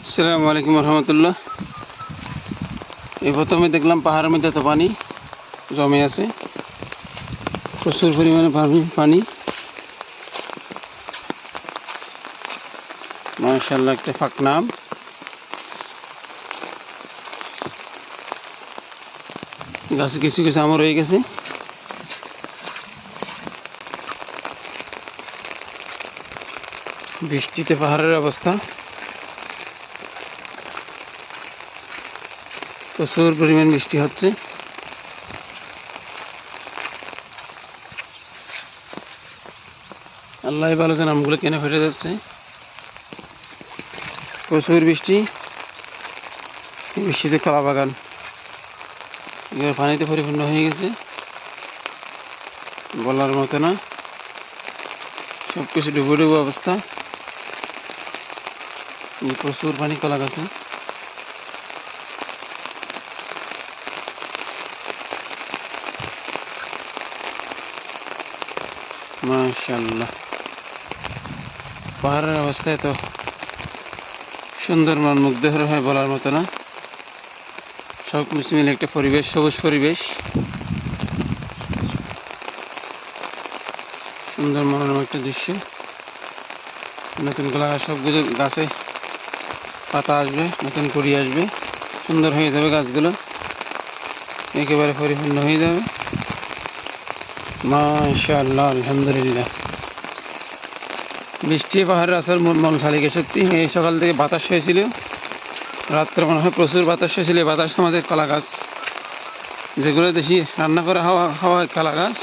আসসালামু আলাইকুম রহমতুল্লাহ। এই প্রথমে দেখলাম পাহাড়ের মধ্যে তো পানি জমে আছে, প্রচুর পরিমাণে পানি। মাশাআল্লাহ, একটা ফাঁকনাম। গাছে কিছু কিছু আম রয়ে গেছে। বৃষ্টিতে পাহাড়ের অবস্থা, প্রচুর পরিমাণ বৃষ্টি হচ্ছে। আল্লাহ ভালো জানে আমগুলো কেন ফেটে যাচ্ছে। প্রচুর বৃষ্টি, বৃষ্টিতে কলা বাগান এগুলো পানিতে পরিপূর্ণ হয়ে গেছে, বলার মতো না। সব কিছু ডুবো ডুবো অবস্থা। প্রচুর পানি কলা গাছে। মাশাআল্লাহ, পাহাড়ের অবস্থা এত সুন্দর, মন মুগ্ধ হয় বলার মতো না। সব কিছু মিলে একটা পরিবেশ, সবুজ পরিবেশ, সুন্দর মনোরম একটা দৃশ্য। নতুন সবগুলো গাছে পাতা আসবে, নতুন কুড়ি আসবে, সুন্দর হয়ে যাবে গাছগুলো, একেবারে পরিপূর্ণ হয়ে যাবে। মাশাআল্লাহ, আলহামদুলিল্লাহ। বৃষ্টি পাহাড়ের আসল মন শালিকে সত্যি। এই সকাল থেকে বাতাস হয়েছিল, রাত্রে মনে হয় প্রচুর বাতাস হয়েছিল। বাতাস আমাদের কলা গাছ, যেগুলো দেখি রান্না করে হাওয়া কলা গাছ,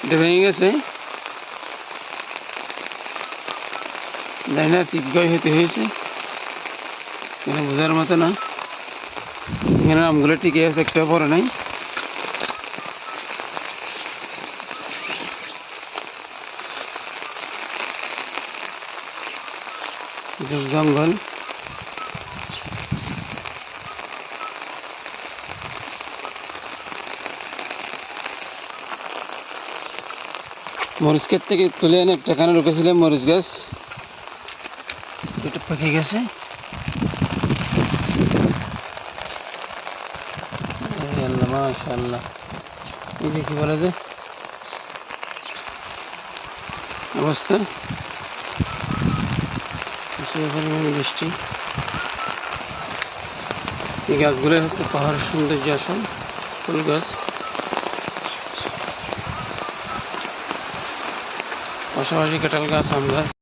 এটা ভেঙে গেছে। জানি না তীব্রই হতে হয়েছে, এখানে বোঝার মতো না। এখানে আমগুলো টিকে আছে, একটা পরে নাই। জঙ্গল, মরিচ ক্ষেত থেকে তুলে এনে একটা কানে রেখেছিলাম মরিচ গাছ, এটা পেকে গেছে। মাশাআল্লাহ, এই যে কি বলে যে অবস্থা, বৃষ্টি। এই গাছগুলো হচ্ছে পাহাড়ের সৌন্দর্য আসল, ফুল গাছ। পাশাপাশি কাঁঠাল গাছ, আম গাছ।